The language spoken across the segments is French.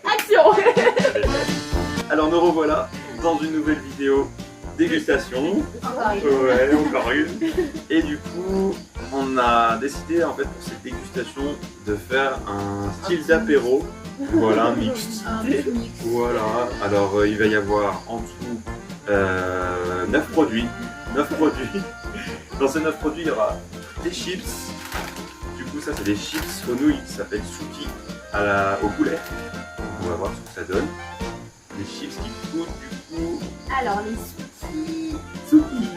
Action. Alors nous revoilà dans une nouvelle vidéo dégustation. Encore une. Ouais, encore une. Et du coup, on a décidé en fait pour cette dégustation de faire un style d'apéro. Voilà, un mixte. Voilà, alors il va y avoir en tout 9 produits. 9 produits. Dans ces 9 produits, il y aura des chips. Du coup, ça c'est des chips aux nouilles qui s'appellent Suki au poulet. On va voir ce que ça donne. Des chips qui coûtent du coup. Alors les Suki. Suki.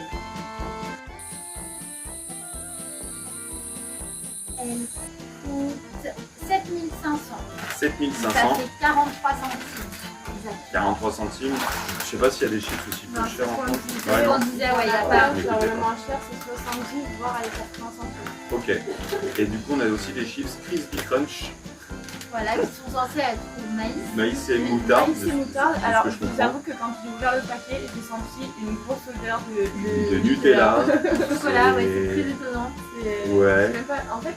Elles coûtent 7500. 7500. Ça fait 43 centimes. Exact. 43 centimes. Je sais pas s'il y a des chips aussi Non, plus chers en France. c'est ce qu'on disait, ouais, il n'y a pas. Le moins cher, c'est 70, voire à 80 centimes. Ok. Et du coup, on a aussi des chips Crispy Crunch. Voilà, qui sont censés être au maïs. Maïs et moutarde. Maïs et moutarde. C'est ce Alors, que je je vous comprends. avoue que quand j'ai ouvert le paquet, j'ai senti une grosse odeur De Nutella. Chocolat, ouais, c'est très étonnant. Ouais. Même pas, en fait,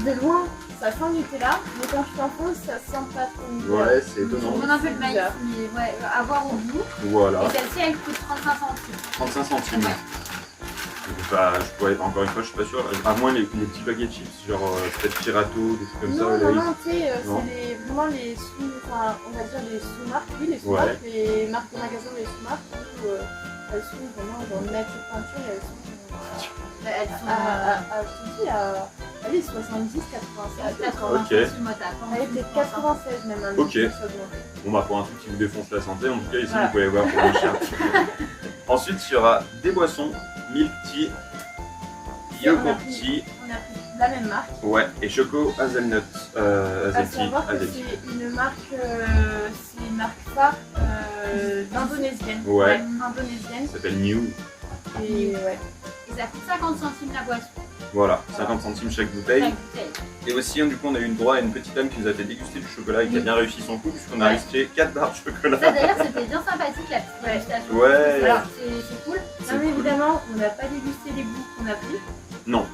de loin, ça sent Nutella, mais quand je t'enfonce, ça sent pas trop Nutella. Ouais, c'est étonnant. On a fait le maïs, mais ouais, à voir au bout. Voilà. Et celle-ci, elle coûte 35 centimes. 35 centimes. Ouais. Bah, je pourrais, encore une fois, je suis pas sûr. À moins les petits paquets de chips, genre peut-être Pirato, des trucs comme ça. Non, tu sais, Non. c'est vraiment les enfin, on va dire les sous-marques, oui, les sous-marques, les marques de magasins, les sous-marques, où elles sont vraiment genre nature peinture et elles sont Elles sont je te dis, allez, 70, 96, 80 Ok. centimes, moi, t'as pas. elle était 96 même. Un Ok. petit peu, ça doit. Bon, bah, pour un truc qui vous défonce la santé, en tout cas, ici, Voilà. vous pouvez voir pour le chien. Ensuite, il y aura des boissons, milk tea, yogurt tea, On a pris la même marque. ouais, et choco hazelnut. À Hazel tea, savoir que hazel tea. c'est une marque phare indonésienne. Ouais. Indonésienne. Ça s'appelle New. Et ouais. Et ça coûte 50 centimes la boisson. Voilà, 50 centimes chaque bouteille. Chaque bouteille. Et aussi, du coup, on a eu le droit à une petite dame qui nous a fait déguster du chocolat et qui a bien réussi son coup, puisqu'on a Ouais. risqué 4 barres de chocolat. Ça d'ailleurs, c'était bien sympathique la petite dégustation. Ouais. Alors, c'est cool. C'est Non mais cool. évidemment, on n'a pas dégusté les goûts qu'on a pris. Non.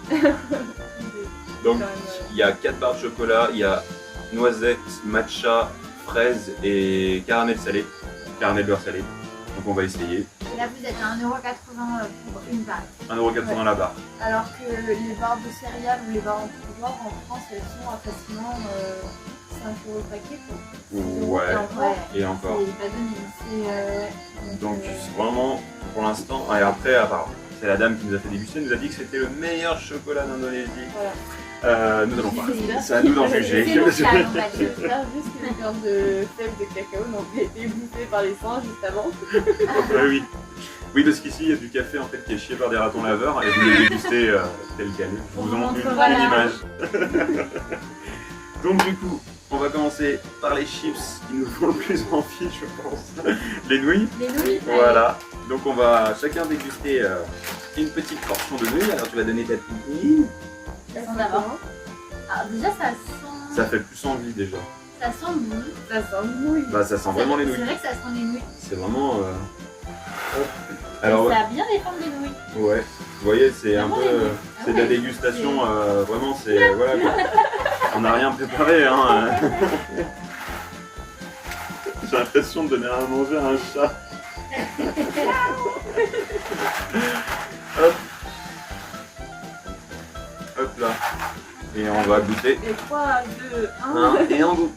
Donc, il y a 4 barres de chocolat, il y a noisette, matcha, fraise et caramel salé. Caramel beurre salé. Donc, on va essayer. Et là, vous êtes à 1,80 € pour une barre. 1,80 € la barre. Alors que les barres de céréales ou les barres en tout genre, en France, elles sont à facilement 5 € le paquet. Quoi. Ouais. Et encore, Et encore. C'est pas donné. c'est... Donc, c'est vraiment, pour l'instant, et après, à part, c'est la dame qui nous a fait déguster, nous a dit que c'était le meilleur chocolat d'Indonésie. Voilà. Nous allons voir. C'est- C'est à nous d'en juger. C'est local, on va dire. J'espère juste que les grains de fèves de cacao n'ont pas été bouffés par les singes juste avant. Oui. Oui, parce qu'ici, il y a du café en fait qui est chié par des ratons laveurs et vous le dégustez tel quel. Je vous en montre une Voilà. image. Donc du coup, on va commencer par les chips qui nous font le plus envie, je pense. Les nouilles. Les nouilles. Voilà. Donc on va chacun déguster une petite portion de nouilles. Alors tu vas donner ta petite nouille. Ça sent d'abord. Alors déjà, ça sent. Ça fait plus envie déjà. Ça sent bon. Ça sent une nouille. Bah ça sent vraiment les C'est nouilles. vrai que ça sent les nouilles. C'est vraiment... Alors, ça a bien défendu les nouilles. Ouais, vous voyez, c'est un Vraiment peu, les nouilles. c'est de Ah la ouais. dégustation, vraiment, c'est, voilà quoi. On n'a rien préparé, hein. J'ai l'impression de donner à manger à un chat. Hop. Hop là. Et on va goûter. Et 3, 2, 1. Et on goûte.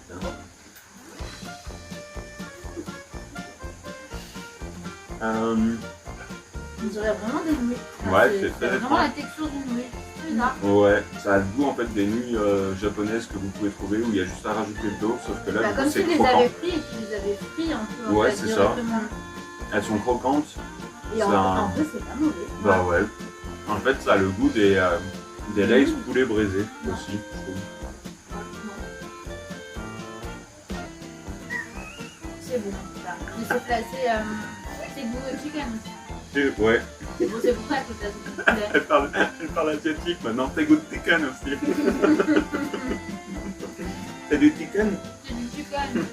On dirait vraiment des nouilles. Ouais, c'est très vraiment étrange. la texture d'une nouille. C'est bizarre. Ouais, ça a le goût en fait des nouilles japonaises que vous pouvez trouver où il y a juste à rajouter de l'eau, sauf que là Bah, du comme coup si c'est tu les croquant. avais pris et tu les avais frits un peu. Ouais, en fait, c'est ça. directement. Elles sont croquantes. Et en, C'est un- en vrai, c'est pas mauvais. Bah ouais. En fait, ça a le goût des Lay's poulet braisé aussi, je trouve. C'est bon. Ça. Mais c'est placé. C'est goût chicken aussi. Ouais. C'est bon, c'est pour ça que t'as ce poulet. Elle parle asiatique maintenant, t'as goût de chicken aussi. T'as du chicken? C'est du chicken.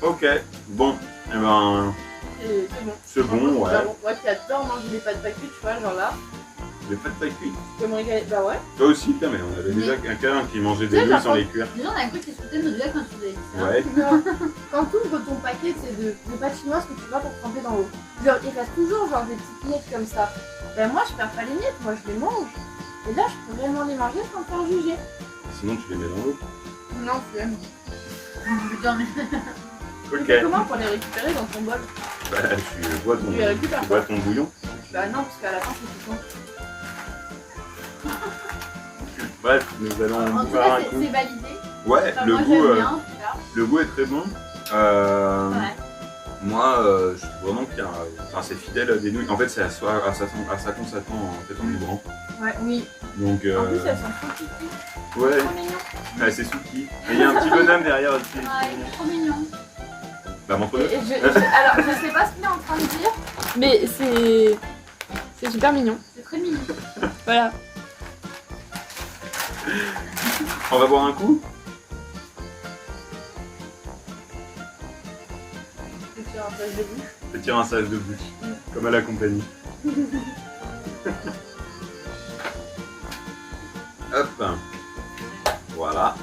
Ok, bon, eh ben, C'est bon. c'est bon, ouais. Genre, moi qui adore manger des pâtes paquets, tu vois, genre là. des pâtes pas cuites. Tu peux me régaler. Bah ouais. Toi aussi, putain, mais on avait déjà quelqu'un qui mangeait des nouilles sans les cuire. Déjà, on a cru que c'était nos deux quand tu faisais ça. Ouais. Non. Quand tu ouvres ton paquet de pâtes chinoises que tu vas pour tremper dans l'eau, genre il reste toujours genre des petites miettes comme ça. Ben moi je perds pas les miettes, moi je les mange. Et là je peux réellement les manger sans me faire juger. Sinon, tu les mets dans l'eau. Non, flemme. Putain, mais... Ok. Mais comment pour les récupérer dans ton bol? Bah, tu bois Tu les récupères ton bouillon. Bah non, parce qu'à la fin c'est tout bon. Bref, nous allons En tout boire cas, un coup. c'est validé. Ouais, Enfin, le moi, goût, j'aime bien, en tout cas. le goût est très bon. Ouais. Moi, je trouve vraiment qu'il y a, enfin, c'est fidèle des nouilles. En fait, c'est à ça qu'on s'attend en fait en ouvrant. Ouais, oui. Donc, En plus elles sont trop petites. ouais, Trop mignon. ouais, c'est Suki. Et il y a un petit bonhomme derrière aussi. Ah, il est trop mignon. Bah, montre-le. Alors je sais pas ce qu'il est en train de dire, mais c'est super mignon. C'est très mignon. Voilà. On va boire un coup. C'est un peu de bouche. Petit rinçage de bouche, comme à la compagnie. Hop. Voilà.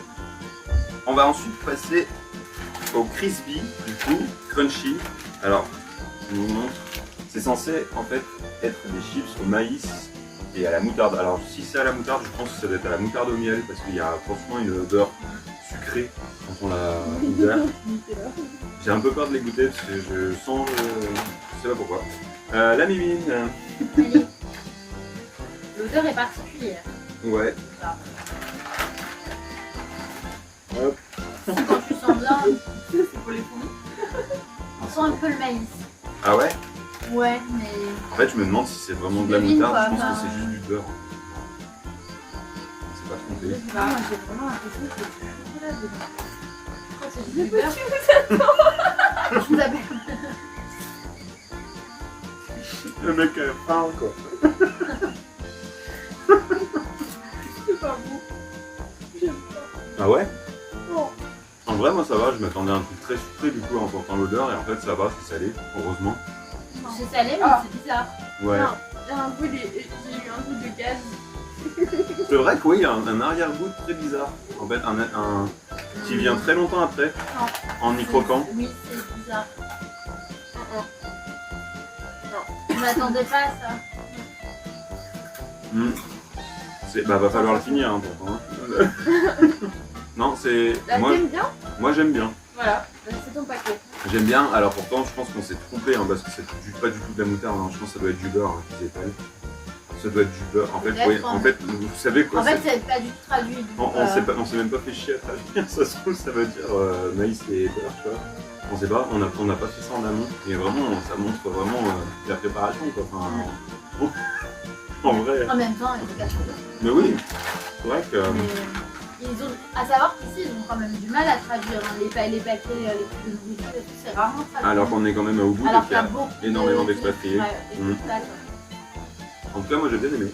On va ensuite passer au crispy, du coup, crunchy. Alors, je vous montre. C'est censé en fait être des chips au maïs et à la moutarde. Alors, si c'est à la moutarde, je pense que ça doit être à la moutarde au miel parce qu'il y a franchement une odeur sucrée quand on l'a ouvert. J'ai un peu peur de les goûter parce que je sens. Je sais pas pourquoi. La mimine. Allez. L'odeur est particulière. Ouais. Ça. Hop. Quand tu sens bien, C'est pour les fourmis. on sent un peu le maïs. Ah ouais? Ouais, mais... En fait, je me demande si c'est vraiment de la Devine, moutarde. quoi, Je pense enfin. que c'est juste du beurre. C'est pas trompé. Moi j'ai vraiment l'impression que c'est du chocolat dedans. Quand c'est du beurre, je vous appelle. Le mec a faim, quoi. C'est pas bon. J'aime pas. Ah ouais? Non. En vrai, moi ça va. Je m'attendais à un truc très sucré du coup en portant l'odeur. Et en fait, ça va, c'est salé, heureusement. C'est salé, mais Ah. c'est bizarre. Ouais. Non, j'ai eu un goût de gaz. C'est vrai que oui, il y a un arrière-goût très bizarre. En fait, un qui vient très longtemps après, Non. en y croquant. Oui, c'est bizarre. Je m'attendais pas à ça. Bah, va falloir le finir, hein, pourtant. Hein. Non, c'est. Là, t'aimes bien? Moi j'aime bien. Voilà, c'est ton paquet. J'aime bien, alors pourtant je pense qu'on s'est trompé hein, parce que c'est pas du tout de la moutarde, hein. Je pense que ça doit être du beurre hein, qu'ils étalent. Ça doit être du beurre. En fait, oui, en fait vous savez quoi En fait, c'est pas du tout traduit. on s'est même pas fait chier à traduire, ça se trouve ça veut dire maïs et beurre, tu vois. On sait pas, on n'a pas fait ça en amont. Et vraiment, ça montre vraiment la préparation quoi. Enfin, en vrai. En même temps, il faut cacher. Mais oui, c'est vrai que. Mais ils ont, à savoir qu'ici, ils ont quand même du mal à traduire hein, les paquets, les trucs de nourriture et tout, c'est rarement traduit. Alors qu'on est quand même au bout Alors et qu'il y a beaucoup énormément d'expatriés. Ouais, et Mm. tout ça, quoi. En tout cas, moi j'ai bien aimé.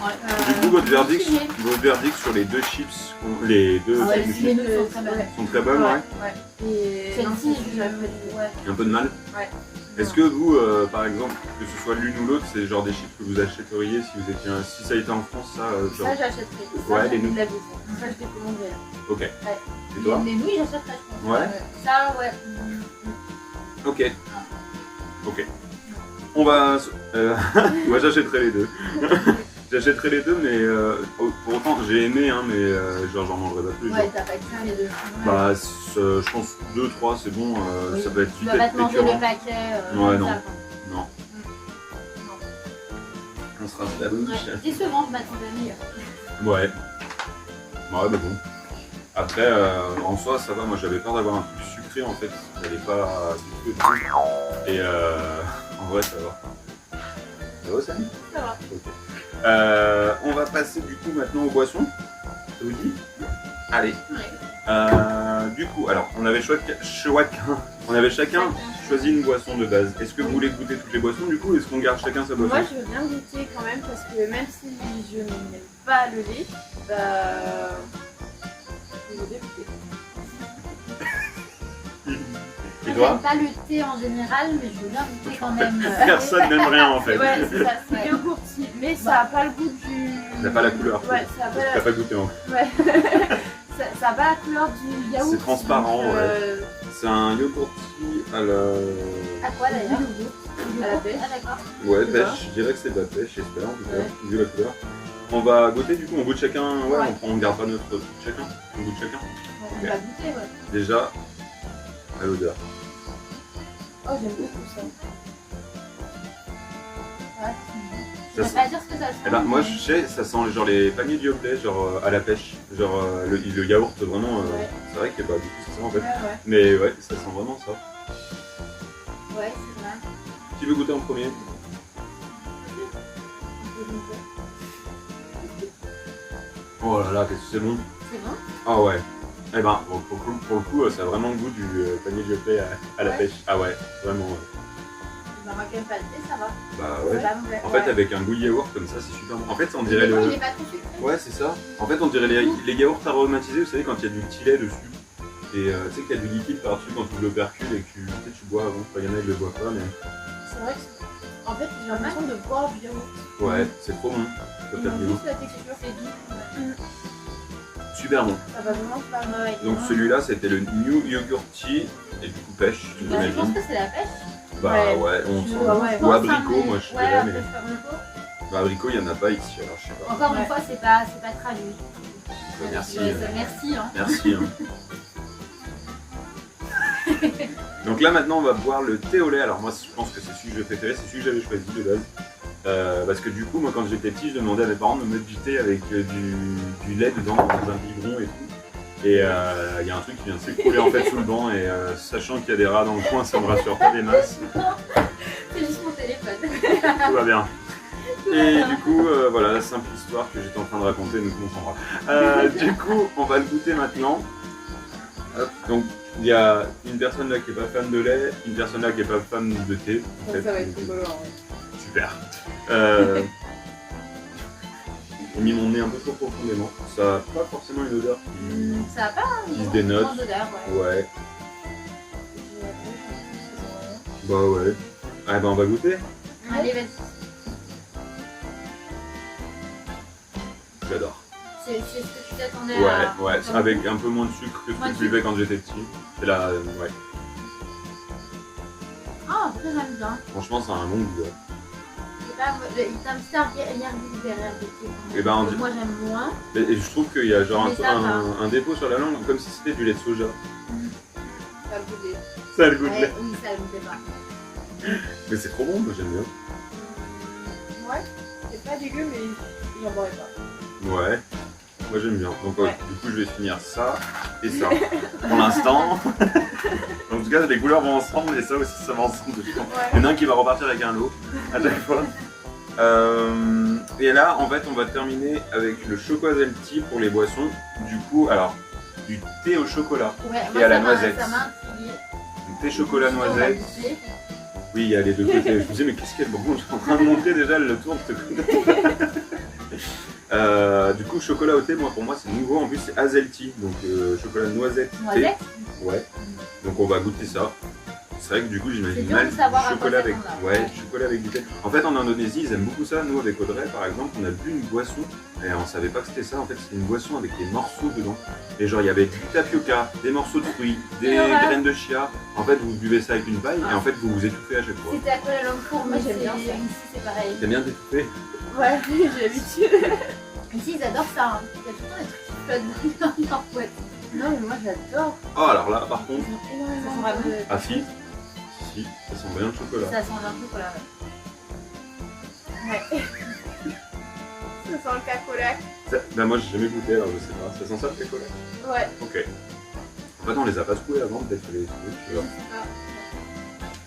Ouais, Du coup, votre verdict continuez. sur les deux chips, les deux Ah ouais, sandwichs les nouilles sont très bonnes. sont très bonnes, ouais. Ouais. Et Celle-ci, j'aime ouais. Un peu de mal. Ouais. Est-ce que vous, par exemple, que ce soit l'une ou l'autre, c'est le genre des chips que vous achèteriez si vous étiez, si ça était en France, ça, genre. Ça, j'achèterais. Ouais, Ça, les nouilles. la vie, ça, je décommanderais. Ok. Ouais. Et toi? Les nouilles, j'achèterais, je pense. Ouais. Ça, ouais. Ok. Ok. On va. Moi, j'achèterais les deux. J'achèterais les deux, mais pour autant, j'ai aimé, hein, mais genre, j'en mangerai pas plus. Ouais, t'as pas que ça, les deux. Ouais. Bah, je pense 2-3, c'est bon. Oui. Ça peut être Tu vite vas pas te manger écœurant. le paquet. Ouais, comme non. ça, quoi. Non. Non. On se rince la bouche. Ouais. Décevant, je m'attendais à mieux. Ouais. Ouais, mais bon. Après, en soi, ça va. Moi, j'avais peur d'avoir un truc sucré en fait. J'avais pas du tout de truc. Et en vrai, ça va. Ça va, Samy? Ça va. Ok. On va passer du coup maintenant aux boissons. Ça vous dit? Allez. Ouais. Du coup, alors, on avait chacun choisi une boisson de base. Est-ce que vous voulez goûter toutes les boissons du coup? Est-ce qu'on garde chacun sa boisson? Moi, je veux bien goûter quand même parce que même si je n'aime pas le lait, bah. Je veux bien goûter. Et J'aime toi? pas le thé en général, mais je veux bien goûter quand même. Personne n'aime rien en fait. Ouais, c'est ça, c'est Ouais. bien courti. Mais ça a pas le goût du. Ça n'a pas la couleur. Ouais, ça a pas T'as la. pas goûté encore. Ouais. ça a pas la couleur du yaourt. C'est transparent, donc, C'est un yogourti à la... À quoi d'ailleurs? À la pêche. Ah d'accord. Ouais, C'est pêche, ça. je dirais que c'est de la pêche, j'espère, en tout cas, Ouais. vu la couleur. On va goûter du coup, on goûte chacun, ouais, Ouais. on garde pas notre truc chacun, on goûte chacun. On va goûter, ouais. Déjà, à l'odeur. Oh, j'aime beaucoup ça. Ouais. Je Ça vais pas dire ce que ça sent. Eh ben, moi mais- je sais, ça sent genre les paniers de Yoplait, genre à la pêche, genre le yaourt vraiment, Ouais. c'est vrai qu'il y a pas beaucoup c'est ça en fait. Ouais. Mais ouais, ça sent vraiment ça. Ouais, c'est vrai. Qui veut goûter en premier? Oh là là, qu'est-ce que c'est bon. C'est bon? Ah ouais. Eh ben, bon, pour le coup, ça a vraiment le goût du panier de Yoplait à la Ouais. pêche. Ah ouais, vraiment. Ouais. Bah, moi qui aime pas le thé, ça va. Bah C'est ouais. pas mauvais. En fait, avec un goût de yaourt comme ça, c'est super bon. En fait, on dirait Mais bon, il le. est pas trop sucré. Ouais, c'est ça. En fait, on dirait les yaourts aromatisés, vous savez, quand il y a du petit lait dessus. Et tu sais qu'il y a du liquide par-dessus quand tu ouvres le percule et que tu sais, tu bois avant. Enfin, il y en a qui le boivent pas, mais. C'est vrai que en fait, j'ai l'impression de boire du yaourt. Ouais, c'est trop bon. Ça Il fait manque du juste la texture. C'est doux. Super bon. Ça va vraiment faire mal. Ouais. Donc celui-là, c'était le New Yogurt Tea et du coup pêche, Bah, je j'imagine. pense que c'est la pêche. Bah Ouais. ouais, on sent. Ouais. Ou abricot, moi je Ouais, dirais, après, mais. je fais abricot. Bah, abricot, il y en a pas ici, alors je sais pas. Encore une Ouais. fois, c'est pas traduit. Bah, merci. Merci. Hein. Merci. Hein. Donc là maintenant on va boire le thé au lait. Alors moi je pense que c'est celui que je préférais, c'est celui que j'avais choisi de base. Parce que du coup moi quand j'étais petit je demandais à mes parents de me mettre du thé avec du lait dedans dans un biberon et tout. Et il y a un truc qui vient de s'écrouler en fait sous le banc et sachant qu'il y a des rats dans le coin ça me rassure pas des masses. C'est juste mon téléphone. Tout va bien. Et du coup voilà la simple histoire que j'étais en train de raconter, nous on s'en va. Du coup on va le goûter maintenant. Hop, donc il y a une personne là qui est pas fan de lait, une personne là qui est pas fan de thé. En fait. Ça va être rigolo. Ouais. Super. J'ai mis mon nez un peu trop profondément. Ça n'a pas forcément une odeur Ça va pas qui se dénote. moins d'odeur, ouais. Ouais. Bah ouais. Ah bah on va goûter. Allez, vas-y. J'adore. C'est ce que tu t'attendais Ouais, à. ouais. Avec un peu moins de sucre que ce Moins que de je buvais quand j'étais petit. Et là, ouais. Ah, après j'aime bien. Franchement, ça a un bon goût. Ouais. C'est pas. T'as un petit arrière derrière des pieds. Eh ben, on dit- Moi j'aime moins. Et je trouve qu'il y a genre Mais ça va. un dépôt sur la langue, comme si c'était du lait de soja. Ça va goûter. Ça a le goût de Ouais, lait. oui, ça ne pas. Mais c'est trop bon, moi j'aime bien. Ouais. C'est pas dégueu, mais j'en boirais pas. Ouais, moi j'aime bien. Donc Ouais. du coup je vais finir ça et ça. Pour l'instant. En tout cas les couleurs vont ensemble et ça aussi ça va ensemble. Il y Ouais. en a un qui va repartir avec un lot à chaque fois. Et là en fait on va terminer avec le chocolat tea pour les boissons. Du coup alors du thé au chocolat. Ouais, Et à la ça m'a- noisette. Ça m'a intrigué. Du thé chocolat On va noisette. goûter. Oui il y a les deux côtés. Je me disais mais qu'est-ce qu'elle est bon. Je suis en train de montrer déjà le tour de ce du coup, chocolat au thé, pour moi, c'est nouveau. En plus, c'est Hazel Tea, donc chocolat noisette thé. Noisette. Ouais. Donc, on va goûter ça. C'est vrai que du coup, C'est j'imagine dur mal de savoir du à quoi chocolat ça avec. ressemble, là. Ouais, chocolat avec du thé. En fait, en Indonésie, ils aiment beaucoup ça. Nous, avec Audrey, par exemple, on a bu une boisson et on savait pas que c'était ça. En fait, c'était une boisson avec des morceaux dedans. Et genre, il y avait du tapioca, des morceaux de fruits, des Quelle horreur. graines de chia. En fait, vous buvez ça avec une paille et en fait, vous vous étouffez à chaque fois. C'était à Kuala Lumpur, Moi, mais j'aime bien ça. ici c'est pareil. T'aimes bien t'étouffer? Ouais, j'ai l'habitude. Ici ils adorent ça. Hein. Il y a tout le temps des trucs qui flottent dans leur boîte. Non, mais moi j'adore. Oh, alors là, par contre, Ils ont énormément Ça sent de. ah si, si, ça sent bien le chocolat. Ça sent un peu chocolat. Ouais. Ouais. Ça sent le cacolac. Ben moi j'ai jamais goûté alors je sais pas. Ça sent ça le chocolat? Ouais. Ok. En fait on les a pas trouvés avant, peut-être que les trouver. Je sais pas.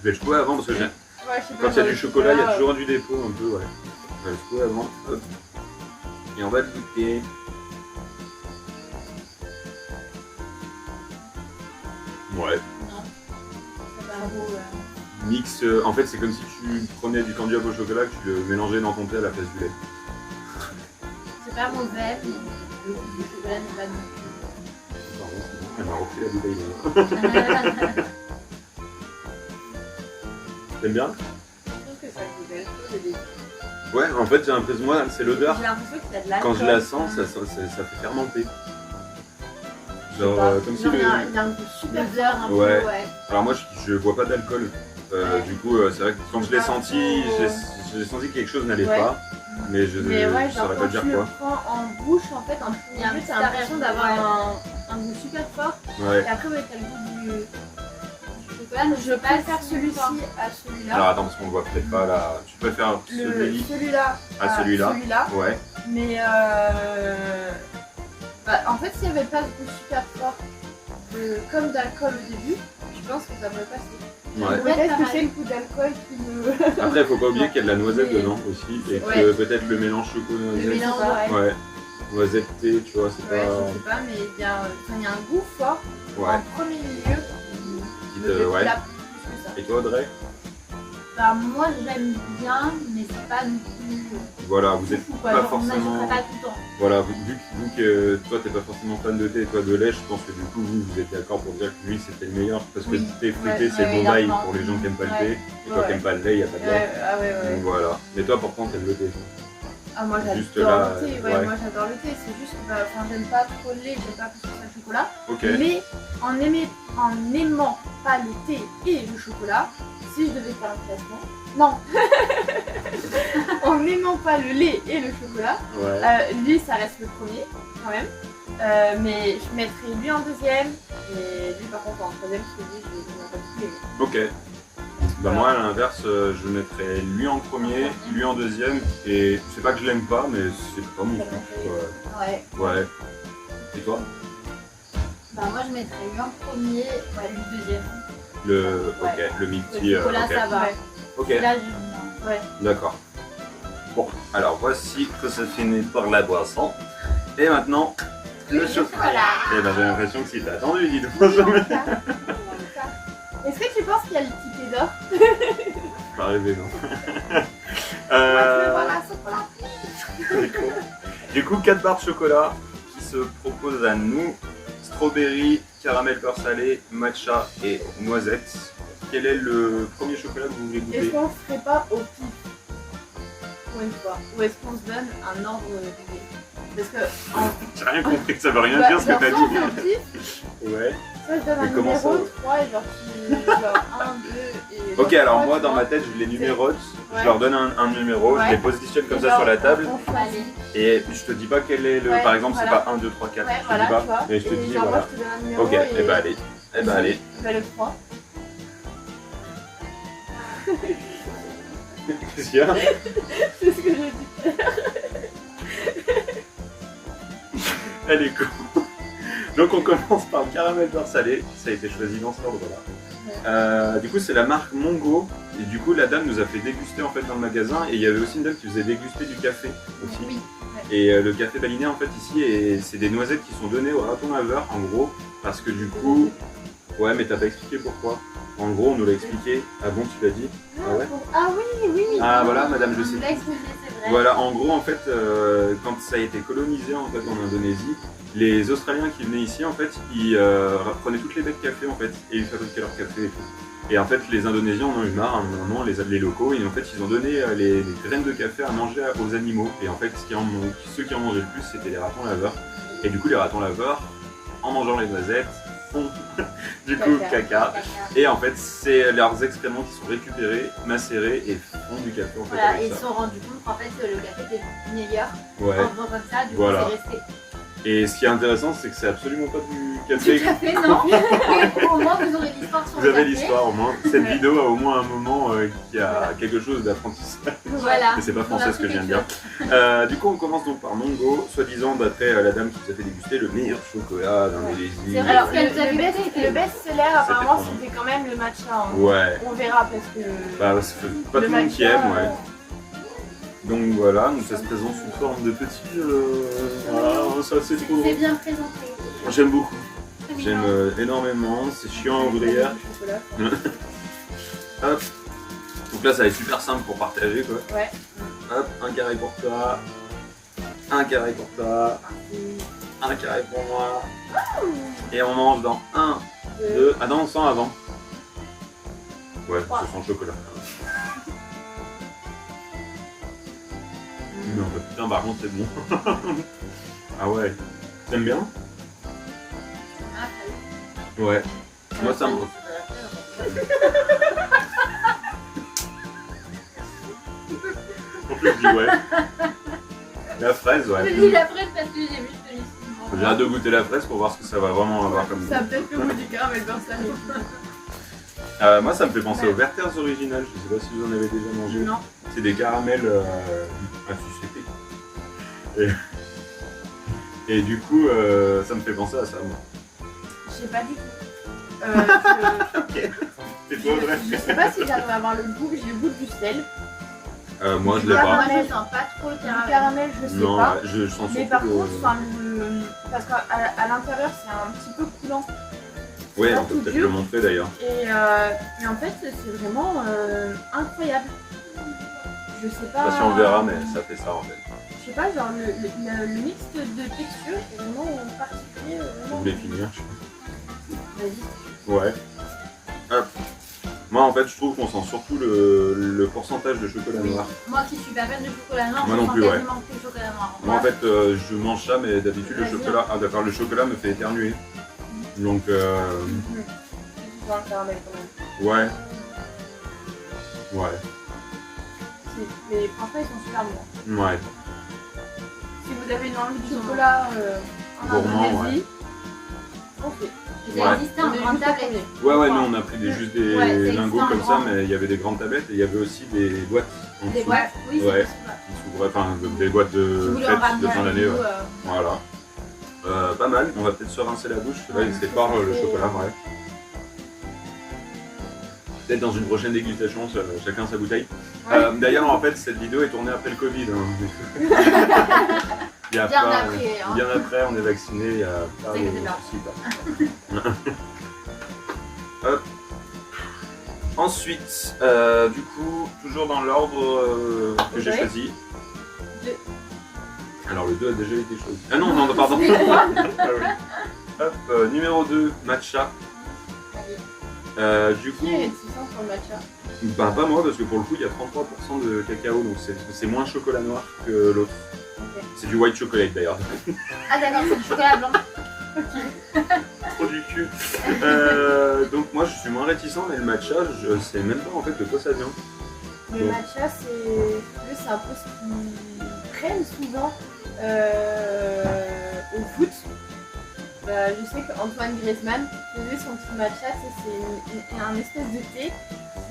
Je vais le trouver avant parce que Ouais, je sais pas. quand il y a du le chocolat, il y a chocolat, toujours du dépôt un peu, ouais. On va le trouver avant. Hop. Et on va le goûter. Ouais. C'est pas beau. Mix. En fait c'est comme si tu prenais du candy au chocolat, que tu le mélangeais dans ton thé à la place du lait. C'est pas mauvais, mais le chocolat n'est pas bon. Pardon, elle m'a repris la bouteille. T'aimes bien? Je trouve que ça goûte belle chose et des. Ouais, en fait, j'ai l'impression, moi, c'est l'odeur. J'ai l'impression qu'il y a de l'alcool. Quand je la sens, ça fait fermenter. Genre, comme si Genre, le... il y a un goût super L'odeur un peu, Ouais. ouais. Alors moi, je bois pas d'alcool. Du coup, c'est vrai que quand je l'ai senti, j'ai senti que quelque chose n'allait Ouais. pas. Mais je Mais ouais, genre saurais pas quand dire tu le quoi. prends en bouche, en fait, en Il y a un premier lieu, petit t'as l'impression arrière-goût, d'avoir un goût super fort. Ouais. Et après, ouais, t'as le goût du Chocolat, mais Je préfère celui-ci à celui-là. Alors attends, parce qu'on le voit peut-être pas là. Tu préfères Celui-là à celui-là. Ouais. Mais en fait, s'il n'y avait pas ce goût super fort, comme d'alcool au début, je pense que ça pourrait passer. Ouais. Peut-être que c'est le goût d'alcool qui me... Après, faut pas oublier qu'il y a de la noisette Mais- dedans aussi. Et que Ouais. peut-être le mélange chocolat-noisette. Le mélange, Ouais. Noisette thé, tu vois, c'est Ouais, pas. je sais pas, mais il y a un goût fort Ouais. en premier lieu. Qui Me fait ouais. la plus que ça. Et toi, Audrey? Bah, moi j'aime bien, mais c'est pas non plus. Voilà, vous êtes fou, quoi. pas Genre, moi, forcément. je ferai pas tout le temps. Voilà, vu que toi t'es pas forcément fan de thé et toi de lait, je pense que du coup vous êtes d'accord pour dire que lui c'était le meilleur parce que Oui. le thé fruité Ouais, c'est ouais, le bon bail largement. pour les gens qui aiment pas le Ouais. thé et toi qui Ouais. aimes pas le lait, il n'y a pas de lait. Ouais, ah ouais. Donc voilà. Mais toi pourtant t'aimes le thé. Ah, moi Juste j'adore là, le thé, ouais. moi j'adore le thé, c'est juste que j'aime pas trop le lait, j'aime pas plus que ça le chocolat. Ok. Mais en n'aimant pas le thé et le chocolat, si je devais faire un classement, non, en n'aimant pas le lait et le chocolat, Ouais. lui ça reste le premier quand même. Mais je mettrais lui en deuxième et lui par contre en troisième parce que lui je n'ai pas du tout aimé. Ok. Bah moi à l'inverse, je mettrais lui en premier, lui en deuxième et c'est pas que je l'aime pas mais c'est pas mon truc. Ouais. Ouais. Et toi? Bah, moi je mettrais lui en premier, ouais, lui deuxième. Ok, Ouais. le milk tea. Le chocolat, Ok. ça va. Ouais. Ok. Là, j'aime bien. Ouais. D'accord. Bon, alors voici que ça finit par la boisson. Et maintenant, le chocolat. Eh ben j'ai l'impression que si t'as attendu, dis donc. Est-ce que tu penses qu'il y a le ticket d'or? Pas rêvé, non. Voilà, chocolat. Du coup, 4 barres de chocolat qui se proposent à nous. Strawberry, caramel beurre salé, matcha et noisette. Quel est le premier chocolat que vous voulez Est-ce goûter? qu'on se ferait pas au pif pour une fois? Ou est-ce qu'on se donne un ordre d'idée? Parce que J'ai rien compris, ça veut rien dire ce que t'as soit on dit. fait au pif, Ouais. soit je donne Mais un comment numéro, ça 3 et genre 1, 2 et... Ok, genre alors 3, moi tu dans vois. ma tête je les numérote, je Ouais. leur donne un numéro, je Ouais. les positionne comme Et ça genre, sur la table on choisit. et je te dis pas quel est le. Ouais, par exemple, voilà. c'est pas 1, 2, 3, 4, Ouais, je te voilà, dis pas, tu vois. mais je te Et dis genre, voilà. moi je te donne un numéro Ok, et bah allez, eh bah allez. Bah le 3. Qu'est-ce qu'il y a? C'est ce que j'ai dit. Elle est con. Donc on commence par le caramel beurre salé, ça a été choisi dans cet ordre-là. Du coup c'est la marque Mongo et du coup la dame nous a fait déguster en fait dans le magasin et il y avait aussi une dame qui faisait déguster du café aussi. Oui. Et le café baliné en fait ici c'est des noisettes qui sont données au raton laveur en gros parce que du coup ouais mais t'as pas expliqué pourquoi. En gros on nous l'a expliqué. Ah bon tu l'as dit? Ah ouais. Ah oui. Ah voilà madame je On sais. me l'a expliqué, c'est vrai. Voilà, en gros, en fait, quand ça a été colonisé en fait en Indonésie, les Australiens qui venaient ici, en fait, ils prenaient toutes les baies de café en fait et ils fabriquaient leur café et tout. Et en fait, les Indonésiens en ont eu marre à un moment, les locaux, et en fait, ils ont donné les graines de café à manger aux animaux. Et en fait, ceux qui en mangeaient le plus, c'était les ratons laveurs. Et du coup, les ratons laveurs, en mangeant les noisettes, font du coup caca. Et en fait, c'est leurs excréments qui sont récupérés, macérés et font du café en fait Voilà, et avec ils se ça. sont rendus compte qu'en fait le café était meilleur Ouais. en faisant comme ça, du coup Voilà. c'est resté. Et ce qui est intéressant, c'est que c'est absolument pas du Du café. café, non? Oui, au moins vous aurez l'histoire sur Vous le avez café. l'histoire au moins. Cette vidéo a au moins un moment qui a quelque chose d'apprentissage. Voilà. Mais c'est pas On a français ce que je appris viens de quelque dire. Du coup, on commence donc par Mongo, soi-disant d'après la dame qui nous a fait déguster le meilleur chocolat d'Indonésie. C'est vrai, Alors, parce qu'elle nous a fait goûter. le best-seller, apparemment, comment c'était quand même le matcha. Hein. Ouais. On verra parce que. Bah, c'est pas tout le monde qui aime, ouais. Donc voilà, donc ça se présente sous forme de petits. Voilà, ça c'est trop C'est drôle. bien présenté. J'aime beaucoup. Très bien. J'aime énormément. C'est chiant à ouvrir. Hop. Donc là, ça va être super simple pour partager quoi. Ouais. Hop, un carré pour toi. Un carré pour toi. Un carré pour moi. Et on mange dans 1, 2. Ah non, on sent avant. Ouais, ça sent le chocolat. Non, bah, putain, par contre, c'est bon. Ah ouais. T'aimes bien? Ah, Ouais. Moi, ça me... En plus, je dis ouais. La fraise, je ouais. dis la fraise parce que j'ai vu celui-ci. J'ai hâte de goûter la fraise pour voir ce que ça va vraiment avoir comme goût. Ça a peut-être le goût du caramel beurre salé. Moi, ça me fait penser aux Werther's original. Je sais pas si vous en avez déjà mangé. Non. C'est des caramels insucétés. Et du coup, ça me fait penser à ça, moi. Je sais pas du tout. Ok. C'est toi, vrai? Je sais pas si j'arrive à avoir le goût, j'ai le goût du sel. Moi, je l'ai pas. Moi, je sens pas trop le Du caramel. caramel, je sais Non, pas. je sens Mais surtout par le... contre, enfin, parce qu'à l'intérieur, c'est un petit peu coulant. Ouais, pas on peut tout peut-être dur. le montrer d'ailleurs. Et en fait, c'est vraiment incroyable. Je sais pas. Pas si on verra, mais ça fait ça en fait. Je sais pas, genre le mix de texture est vraiment particulier. Vous Vraiment... voulez finir, je sais Vas-y. pas. Ouais. Hop. Moi, en fait, je trouve qu'on sent surtout le pourcentage de chocolat noir. Moi qui suis pas fan de chocolat noir, Moi je non sens plus, ouais. quasiment que le chocolat noir. Moi, en fait, je mange ça, mais d'habitude, le Vas-y. chocolat... Ah, d'accord, le chocolat me fait éternuer. Donc, Tu sens le caramel quand même. ouais. Ouais. Les parfums, ils sont super bons. Ouais. Si vous avez une envie de chocolat en Gourmand, Indonésie, foncez. Ça Ouais. existait en grande tablette. Ouais, nous, on a pris juste des Ouais, c'est lingots extra comme grand. ça, mais il y avait des grandes tablettes et il y avait aussi des boîtes en Des dessous. boîtes, oui, c'est Ouais. possible. Qui s'ouvraient, enfin, des boîtes Si de vous voulez en fêtes de ramener fin un d'année. goût, Ouais. Voilà. Pas mal, on va peut-être se rincer la bouche, là Ouais, il sépare le chocolat, ouais. Peut-être dans une prochaine dégustation, chacun sa bouteille. Ouais. D'ailleurs, en fait, cette vidéo est tournée après le Covid. Hein. Il y a Bien pas- après, hein. Bien après, on est vacciné, il y a pas de T'inquiète pas. soucis, pas. Hop. Ensuite, du coup, toujours dans l'ordre que j'ai Ouais. choisi. Deux. Alors le 2 a déjà été choisi. Ah non, non, pardon. Ah oui. Hop, numéro 2, matcha. Du coup, Qui est réticent sur le matcha? bah pas moi parce que pour le coup il y a 33% de cacao donc c'est moins chocolat noir que l'autre. Ok. C'est du white chocolate d'ailleurs. Ah d'accord, c'est du chocolat blanc. Trop du cul. Donc moi je suis moins réticent mais le matcha je sais même pas en fait de quoi ça vient. Le Bon. matcha, c'est un peu ce qu'ils prennent souvent au foot. Je sais qu'Antoine Griezmann faisait son petit matcha, c'est un espèce de thé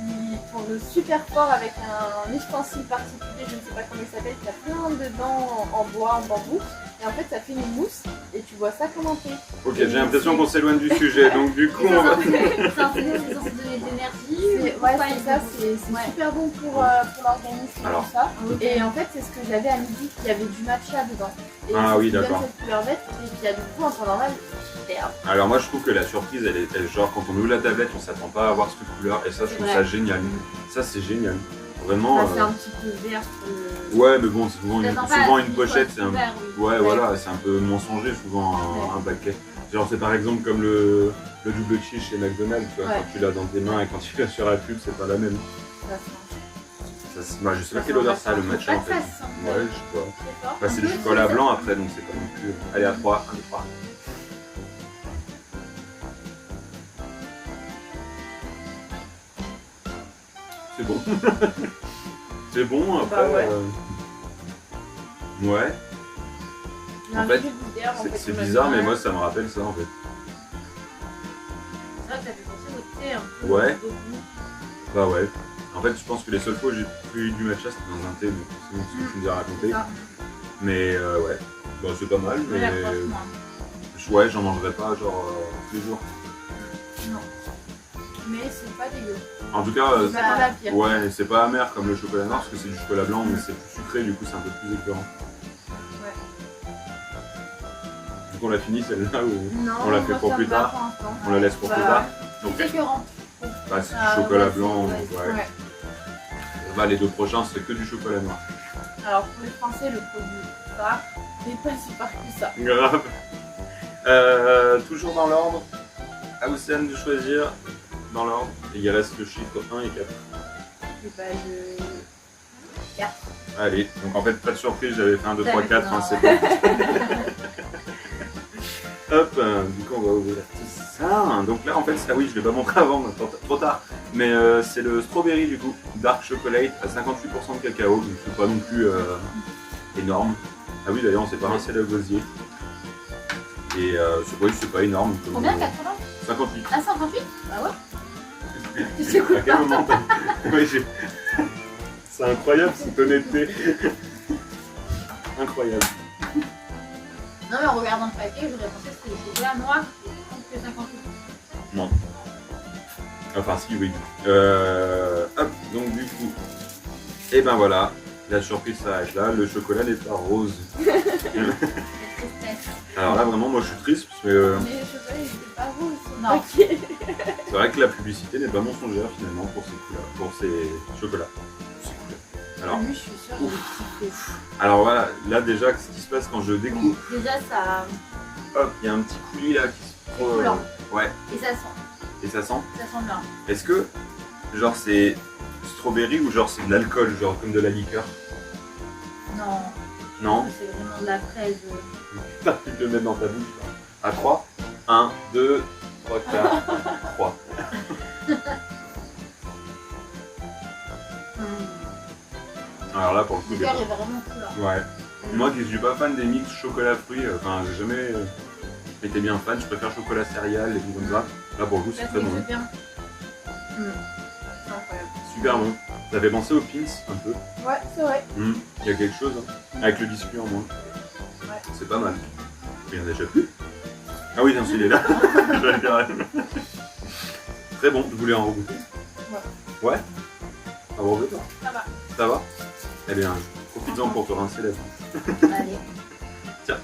qui tourne super fort avec un ustensile particulier, je ne sais pas comment il s'appelle, qui a plein de dents en bois, en bambou. Et en fait, ça fait une mousse et tu bois ça comme un thé. Ok, j'ai l'impression qu'on s'éloigne du sujet donc du coup on va... C'est censé donner de l'énergie. Ouais, c'est ça, c'est Ouais. super bon pour l'organisme et Alors. tout ça. Ok. Et en fait, c'est ce que j'avais à midi, il y avait du matcha dedans. Et Ah c'est ce oui, qui donne d'accord. cette couleur verte et qui a du coup en temps normal, super. Alors moi je trouve que la surprise elle est genre quand on ouvre la tablette on s'attend pas à avoir cette couleur et ça je C'est trouve vrai. ça génial. Ça c'est génial. Vraiment. Ça, c'est un petit peu vert sur le... Ouais mais bon souvent T'attends une pas à ce pochette qu'il c'est un... soit vert, oui. Ouais, voilà, c'est un peu mensonger souvent un baquet. Genre c'est par exemple comme le double cheese chez McDonald's, tu vois, Ouais. quand tu l'as dans tes mains et quand tu l'as sur la pub, c'est pas la même. Ça, Moi, je sais pas quelle odeur ça a le matcha en fait. Pas de Ouais, face, hein. je sais pas. c'est fort. Bah, c'est du chocolat blanc après donc c'est pas non plus. Allez à 3, 1, 2, 3. C'est bon. C'est bon après. Bah ouais. Ouais. Il y a un En fait, petit goût d'air, en fait, C'est le bizarre matcha. mais moi ça me rappelle ça en fait. C'est vrai que ça fait penser au thé un peu. Ouais. au goût. Bah ouais. En fait, je pense que les seules fois où j'ai pris du matcha, c'était dans un thé, donc c'est bon, ce que tu nous as raconté. Ça. Mais ouais, bon, c'est pas mal, Ouais, mais franchement. ouais, j'en mangerai pas genre tous les jours. Non. Mais c'est pas dégueu. En tout cas, C'est pas la pire. ouais, c'est pas amer comme le chocolat noir, parce que c'est du chocolat blanc, mais c'est plus sucré, du coup c'est un peu plus écœurant. Du coup, on l'a fini celle-là ou Non, on l'a fait moi, pour ça plus me va tard. pour l'instant. On la laisse pour Bah, plus tard. Donc, C'est écœurant. bah, c'est Ah, du chocolat ouais, blanc, ouais, donc ouais. Ouais. Bah, les deux prochains, c'est que du chocolat noir. Alors pour les Français, le produit phare n'est pas si phare que ça. Grave. Toujours dans l'ordre. À Océane de choisir dans l'ordre. Et il reste le chiffre 1 et 4. Et bah 4. Allez, donc en fait, pas de surprise, j'avais fait 1, 2, 3, T'avais 4, fait un- c'est bon. Hop, du coup, on va ouvrir tout ça. Donc là, en fait, ça, oui, je l'ai pas montré avant, mais trop tard. Mais c'est le strawberry, du coup, dark chocolate à 58% de cacao, donc c'est pas non plus énorme. Ah oui, d'ailleurs, on s'est pas rincé la gosier. Et c'est pas énorme. Comme, Combien 80 58. Ah, 58 Bah ouais. Tu sais quoi À quel moment t'as... Oui, c'est incroyable cette honnêteté. Incroyable. Non, mais en regardant le paquet, j'aurais pensé que c'était le chocolat noir que 58. Non. Enfin, si, oui. Hop, donc du coup. Et ben voilà, la surprise s'arrête là. Le chocolat n'est pas rose. Tristesse. Alors là, vraiment, moi je suis triste parce que Mais le chocolat, il était pas rouge. Non. Ok. c'est vrai que la publicité n'est pas mensongère finalement pour ces couleurs, pour ces chocolats. Ces couleurs. Alors, Lui, je suis sûre qu'il est kiffé. alors voilà, là déjà, ce qui se passe quand je découpe, Déjà, ça. hop, il y a un petit coulis là qui se prend. Coulant. Ouais, Et ça sent. et ça sent. Ça sent bien. Est-ce que, genre, c'est strawberry ou genre c'est de l'alcool, genre comme de la liqueur? Non. Non. C'est vraiment de la fraise. Putain, tu peux le mettre dans ta bouche. Là. À 3. 1, 2, 3, 4, 3. Alors là, pour le coup, Le cœur est vraiment cool. Hein. ouais. Moi qui suis pas fan des mix chocolat-fruits, enfin, j'ai jamais été bien fan, je préfère chocolat céréales et tout comme ça. Là, pour le coup, c'est Ça très se bon. mixe bien. C'est incroyable. Super bon. Ça fait penser aux pins un peu. Ouais, c'est vrai. Il y a quelque chose, hein. Avec le biscuit en moins. Ouais. C'est pas mal. Il y en a déjà plus. Ah oui, non, il est là. J'allais dire. Très bon, vous voulez en regoûter? Ouais. Ouais. Ah bon, toi? Ça va. Ça va? Eh bien, profites-en pour te rincer la bouche. Allez.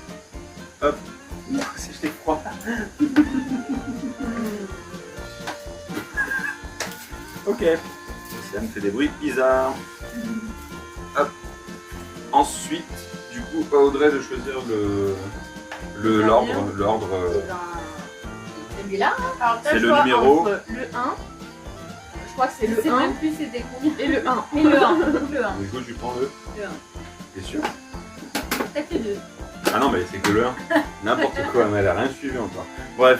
Hop. Si je t'ai froid. Ok. Ça me fait des bruits bizarres. Hop. Ensuite, du coup, à Audrey de choisir l'ordre. Et ben. Celui-là. Alors, t'as C'est le choix numéro. entre le 1. Je crois que c'est Je le sais 1 même plus c'était combien. et le 1. Et le 1. Le 1. Du coup, tu prends le. Le 1. T'es sûr? Peut-être le 2. Ah non, mais c'est que le 1. N'importe quoi, mais elle a rien suivi encore. Bref.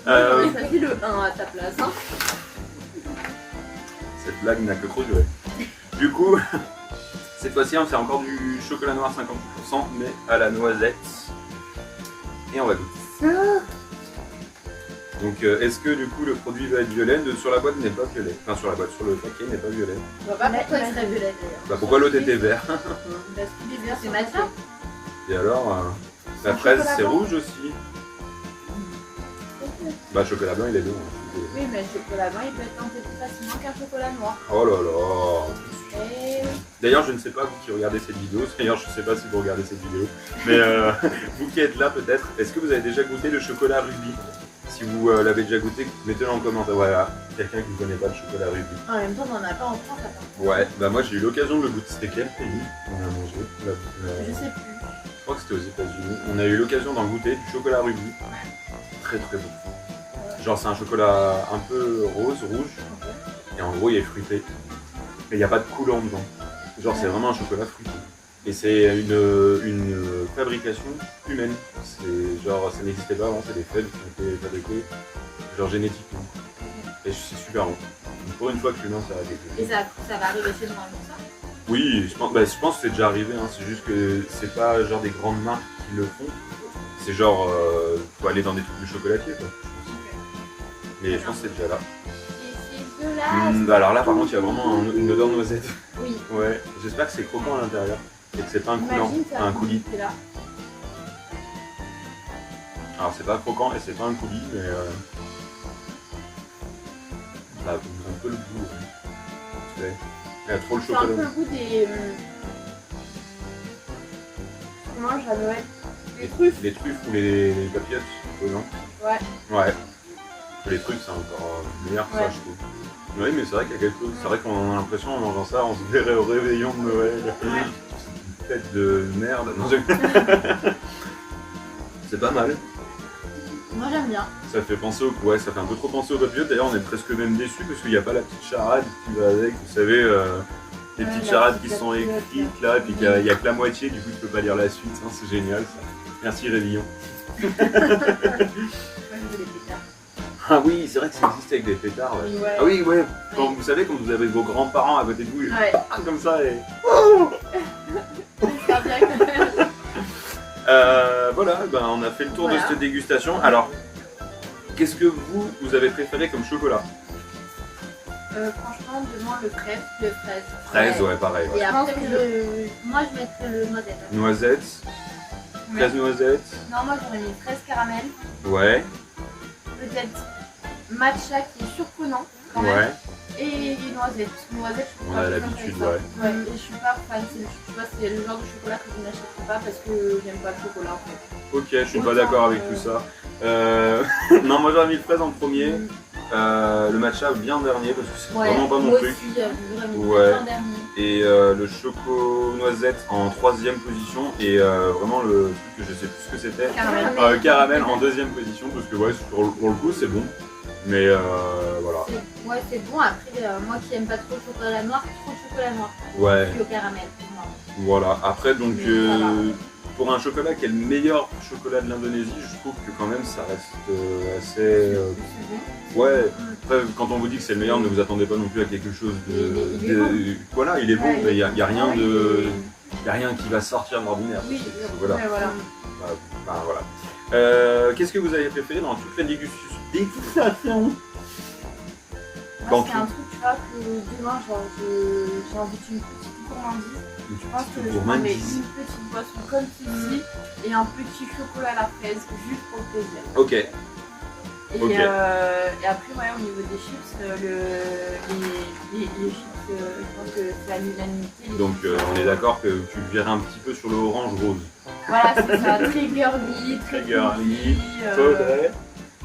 J'aurais choisi le 1 à ta place. Hein. Cette blague n'a que trop duré. Du coup, cette fois-ci, on fait encore du chocolat noir 50%, mais à la noisette. Et on va goûter ça. Donc, est-ce que du coup le produit va être violet? Sur la boîte n'est pas violet. Enfin, sur la boîte, sur le paquet n'est pas violet. On va pas Pourquoi il mettre serait violet d'ailleurs? Bah, pourquoi l'autre était vert? Parce qu'il est vert, C'est matcha. Et alors, la Un fraise chocolat c'est blanc. rouge aussi. Bah, chocolat blanc il est bon. Hein. Oui, mais le chocolat blanc, il peut être tenté plus facilement qu'un chocolat noir. Oh là là. Et D'ailleurs, je ne sais pas vous qui regardez cette vidéo, d'ailleurs je ne sais pas si vous regardez cette vidéo, mais vous qui êtes là peut-être, est-ce que vous avez déjà goûté le chocolat rubis? Si vous l'avez déjà goûté, mettez-le en commentaire. Voilà, quelqu'un qui ne connaît pas le chocolat rubis. en même temps, on n'en a pas en France, attends. Ouais, bah moi j'ai eu l'occasion de le goûter. C'était quel pays on a mangé Je sais plus. Je crois que c'était aux États-Unis. On a eu l'occasion d'en goûter du chocolat rubis. Très très bon. Genre c'est un chocolat un peu rose, rouge, et en gros il est fruité. Mais il n'y a pas de coulant dedans. Genre c'est vraiment un chocolat fruité. Et c'est une fabrication humaine. C'est genre ça n'existait pas avant, c'est des fèves qui ont été fabriquées genre génétiquement. Et c'est super bon. Donc, pour une fois que l'humain s'est arrêté. Et ça va arriver chez nous dans le ça. Oui, je pense que c'est déjà arrivé, hein. C'est juste que c'est pas genre des grandes marques qui le font. C'est genre, faut aller dans des trucs de chocolatier quoi. Mais je pense que c'est déjà là. C'est dégueulasse. Bah alors là par contre il y a vraiment une odeur noisette. Oui. Ouais, j'espère que c'est croquant à l'intérieur. Et que c'est pas un coulant, Imagine, c'est un coulis. C'est là. Alors c'est pas croquant et c'est pas un coulis, mais ça a un peu le goût. Ouais. Il y a trop le C'est un peu chocolat. le goût des. On mange à Noël. Les truffes. Les truffes ou les papillotes, non? Ouais. Ouais. Les trucs c'est encore meilleur que ça Ouais. je trouve. Oui mais c'est vrai qu'il y a quelque chose. C'est vrai qu'on a l'impression en mangeant ça, on se verrait au réveillon de Noël. Ouais. Une tête de merde. Non, c'est pas mal. Moi j'aime bien. Ça fait penser au. Ouais, ça fait un peu trop penser aux papillotes. D'ailleurs on est presque même déçus parce qu'il n'y a pas la petite charade qui va avec, vous savez, des petites la charades qui petite sont pilote, écrites là, et puis qu'il n'y a que la moitié, du coup tu peux pas lire la suite, hein, c'est génial ça. Merci Révillon. Moi, je veux les pétards. Ah oui, c'est vrai que ça existe avec des pétards. Ouais. Ouais. Ah oui, ouais, quand Oui. vous savez, quand vous avez vos grands-parents à côté de vous, Ouais. comme ça et... Cardiaque. Voilà, ben, on a fait le tour Voilà. de cette dégustation. Alors, qu'est-ce que vous avez préféré comme chocolat? Franchement, demande le crêpe. Le fraise. Fraise, ouais, pareil. Et Ouais. après, Je pense que moi je mettrais le noisette. Noisette, fraise noisette, Non, moi j'aurais mis fraise caramel. ouais, Peut-être matcha qui est surprenant quand même. ouais. Et noisette. Parce que noisette, je suis On pas a fan l'habitude, avec ça. ouais. Et je suis pas fan. Tu vois, c'est le genre de chocolat que je n'achèterai pas parce que j'aime pas le chocolat en fait. Ok, je suis pas Autant, d'accord avec tout ça. Non, moi j'aurais mis le fraise en premier, le matcha bien dernier parce que c'est vraiment pas mon moi truc. aussi, j'aurais mis Ouais. le en dernier. Et le choco noisette en troisième position et vraiment le truc que je sais plus ce que c'était. Caramel. Caramel en deuxième position parce que ouais, pour le coup c'est bon. Mais voilà. Ouais, c'est bon. Après, moi qui aime pas trop le chocolat noir, trop de chocolat noir. Ouais, Puis au caramel pour moi. voilà. Après donc Mais ça va. pour un chocolat qui est le meilleur chocolat de l'Indonésie, je trouve que quand même ça reste assez... ouais, après quand on vous dit que c'est le meilleur, ne vous attendez pas non plus à quelque chose de... Il est bon. Voilà, il est bon, Ouais, mais il n'y a rien Ouais, de... Il n'y a rien qui va sortir de l'ordinaire. Oui, Voilà. Ouais, voilà. Voilà. Qu'est-ce que vous avez préféré dans toute la dégustation? Dans Moi, c'est tout. un truc, tu vois, que demain, genre, j'ai envie d'une petite gourmandise. Je pense que je prendrais une petite boisson comme ceci et un petit chocolat à la fraise, juste pour le plaisir. Ok, Et, Ok. Et après, ouais, au niveau des chips, les chips, je pense que c'est à l'unanimité. les donc chips, on est d'accord que tu verrais un petit peu sur le orange rose. Voilà, c'est ça, très girly, très Très girly. funky, Faudrait.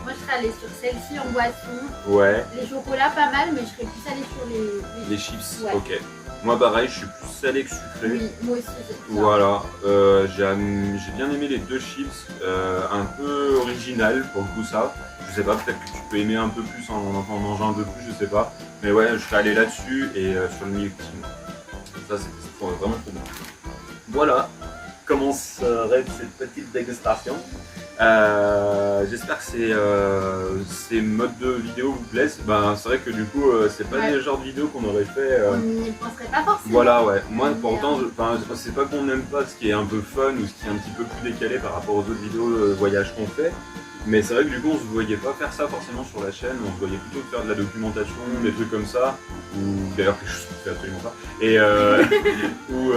moi je serais allée sur celle-ci en boisson. Ouais, Les chocolats pas mal, mais je serais plus allée sur les chips, Ouais. ok. Moi pareil, je suis plus salé que sucré. Oui, moi aussi c'est ça. Voilà, j'ai bien aimé les deux chips, un peu original pour le coup ça. Je sais pas, peut-être que tu peux aimer un peu plus en mangeant un peu plus, je sais pas. Mais ouais, je serais allé là-dessus et sur le milk tea. Ça c'était vraiment trop bon. Voilà, commencerait cette petite dégustation. J'espère que ces modes de vidéo vous plaisent. Ben, c'est vrai que du coup, c'est pas Ouais. le genre de vidéo qu'on aurait fait. On n'y penserait pas forcément. Voilà, ouais. Moi, Mais, pourtant, c'est pas qu'on n'aime pas ce qui est un peu fun ou ce qui est un petit peu plus décalé par rapport aux autres vidéos voyage qu'on fait. Mais c'est vrai que du coup, on se voyait pas faire ça forcément sur la chaîne. On se voyait plutôt faire de la documentation, des trucs comme ça. Ou d'ailleurs, quelque chose qu'on fait absolument pas. Et ou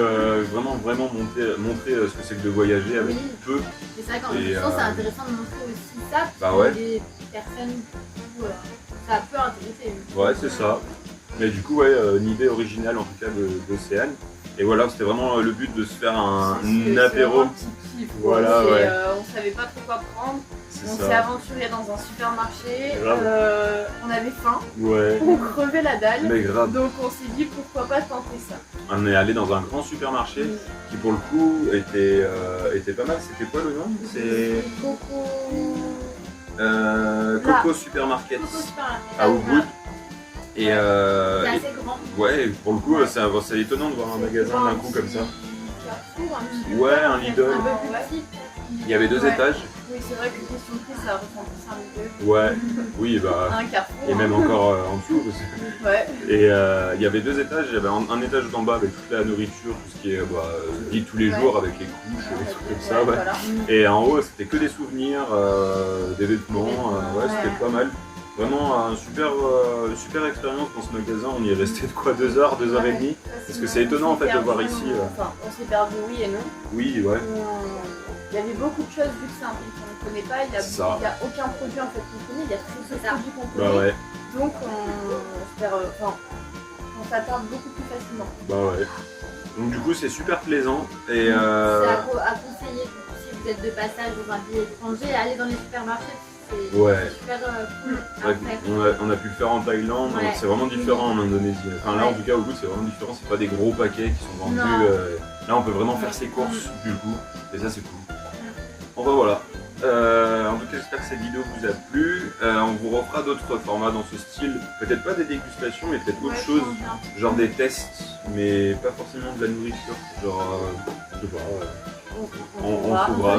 vraiment montrer ce que c'est que de voyager avec Oui. peu. C'est ça, quand Et, je pense c'est intéressant de montrer aussi ça. Parce bah que ouais. des personnes où ça peut intéresser. Ouais, c'est ça. Mais du coup, ouais, une idée originale en tout cas d'Océane. Et voilà, c'était vraiment le but de se faire un apéro. Un petit kiff. Voilà, Et, ouais. on savait pas trop quoi prendre. C'est On ça. s'est aventuré dans un supermarché. Grave. On avait faim. Ouais, On crevait la dalle. mais grave. Donc on s'est dit pourquoi pas tenter ça. On est allé dans un grand supermarché qui pour le coup était pas mal. C'était quoi le nom? C'est Coco. Coco Supermarket Coco Supermarket. à Ubud. Et C'est assez grand. ouais, pour le coup, c'est étonnant de voir un magasin d'un coup comme ça. Carrefour, un petit Ouais, peu, un en fait, Lidl. Un peu plus petit. Il y avait deux Ouais. étages. Oui, c'est vrai que question de prix, ça ressemble plus à un Lidl. Ouais, oui, bah. Un Carrefour. Et même hein. encore en dessous. Parce que- Ouais. Et il y avait deux étages, il y avait un étage d'en bas avec toute la nourriture, tout ce qui est dit tous les Ouais. jours avec les couches, des trucs comme ça. Ouais. Voilà. Et en haut, c'était que des souvenirs, des vêtements, ouais, c'était pas mal. Vraiment une super expérience dans ce magasin. On y est resté de quoi, 2 heures, 2 heures et demie. Parce que c'est étonnant en fait de voir ici. Enfin, on s'est perdu oui et non. Oui, ouais. Il y avait beaucoup de choses vu que c'est un pays qu'on ne connaît pas. Il n'y a, C'est ça. il y a aucun produit en fait qu'on connaît. Il y a très peu de ça. produits qu'on Bah connaît. ouais, Donc on s'attarde beaucoup plus facilement. bah ouais. Donc du coup, c'est super plaisant. Et C'est à conseiller du coup, si vous êtes de passage dans un pays étranger, aller dans les supermarchés, c'est Ouais. super cool. c'est vrai Après, qu'on a pu le faire en Thaïlande, Ouais. c'est vraiment différent en Indonésie. Enfin là, en Ouais. tout cas, au bout, c'est vraiment différent. C'est pas des gros paquets qui sont vendus. Non. Là, on peut vraiment faire ses courses du coup. Et ça, c'est cool. Enfin voilà. En tout cas, j'espère que cette vidéo vous a plu. On vous refera d'autres formats dans ce style. Peut-être pas des dégustations, mais peut-être autre chose. Genre des tests, mais pas forcément de la nourriture. Genre, je sais pas. On trouvera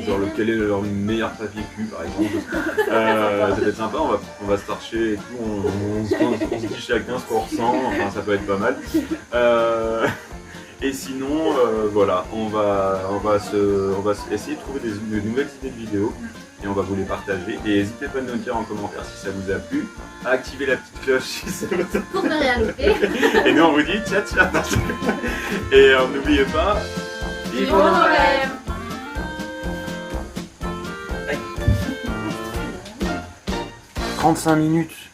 genre quel est leur meilleur papier cul par exemple. Ça peut être sympa, on va se torcher et tout, on se dit chacun ce qu'on ressent, enfin ça peut être pas mal. Et sinon voilà, on va essayer de trouver de nouvelles idées de vidéos et on va vous les partager. Et n'hésitez pas à nous dire en commentaire si ça vous a plu, à activer la petite cloche si ça vous a plu. Pour ne rien louper. Et nous on vous dit ciao ciao. Et n'oubliez pas, Vivons nos rêves. 35 minutes.